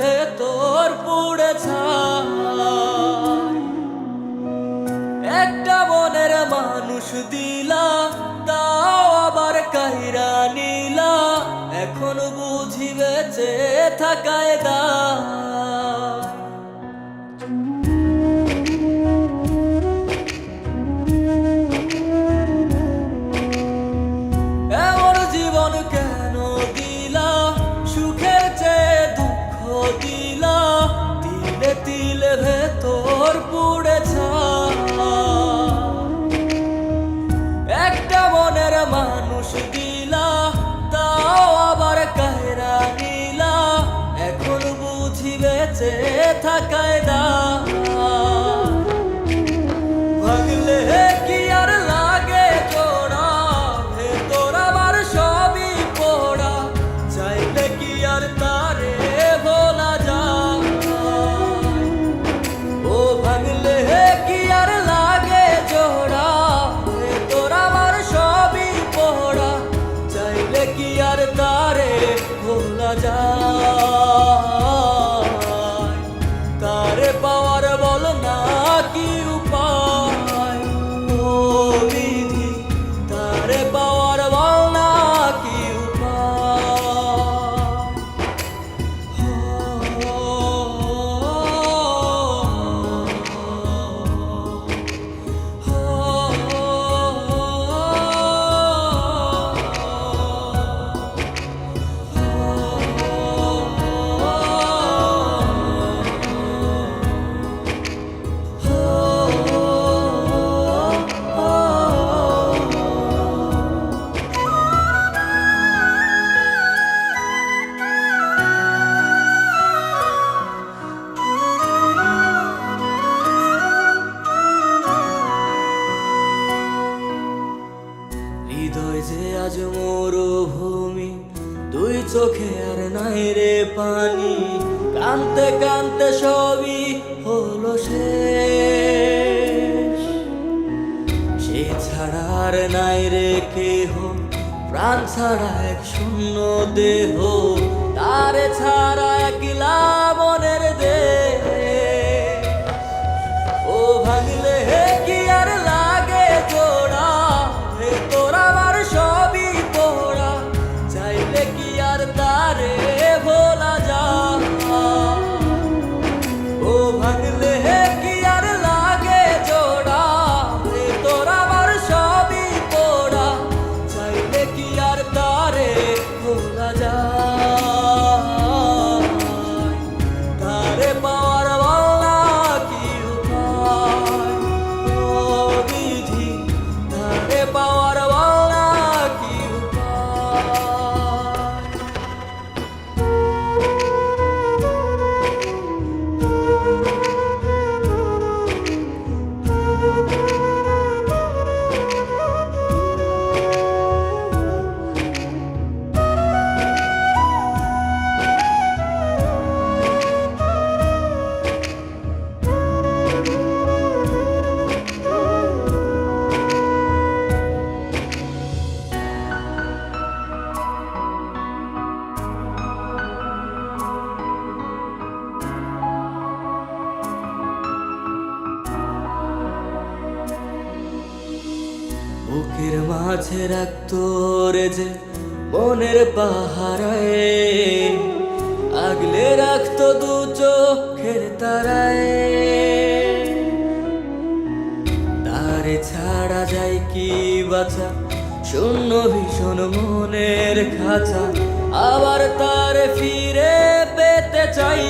ভেতর পুড়ে ছাই। একটা মনের মানুষ দিলা, তাও আবার কাইরা নিলা, এখন বুঝি বেঁচে থাকায় দায়। এমন জীবন কেন দিলা, সুখের চেয়ে দুঃখ দিলা, তিলে তিলে ভেতর পুড়ে ছাই। একটা মনের মানুষ দিলা, তাও আবার কায়রা নিলা, এখন বুঝি বেঁচে থাকায় দায়। ভাগলে কি আর লাগে জোড়া, ভেতর আবার সবই পোড়া, চাইলে কি আর তারে ভোলা যায়। ও ভাগলে কি আর লাগে জোড়া, ভেতর আবার সবই পোড়া, চাইলে কি আর তারে ভোলা যায়। তারে পাওয়ার বল না কি উপায়, ও বিধি তারে পাওয়ার বল না কি হৃদয় যে আজ মরুভূমি, দুই চোখে আর নাই রে পানি, কানতে কানতে সবই হলো শেষ। সে ছাড়া আর নাই রে কেহ, প্রাণ ছাড়া এক শূন্য দেহ, তারে ছাড়া একলা মনের দেহ। ও ভাঙলে কি আর লাগে জোড়া, ভেতর আমার সবই পোড়া, চাইলে কি আর তারে ভোলা যায়। ও ভাঙলে কি আর লাগে জোড়া, ভেতর আমার সবই পোড়া, চাইলে কি আর তারে ভোলা যায়। তারে পাওয়ার বলা কি উপায়, ও বিধি তারে পাওয়ার বলা কি উপায়। বুকের মাঝে রাখতো রে যে মনের পাহারায়, আগলে রাখতো দু চোখের তারায়। তারে ছাড়া যায় কি বাঁচা, শূন্য ভীষণ মনের খাঁচা, আবার তারে ফিরে পেতে চাই।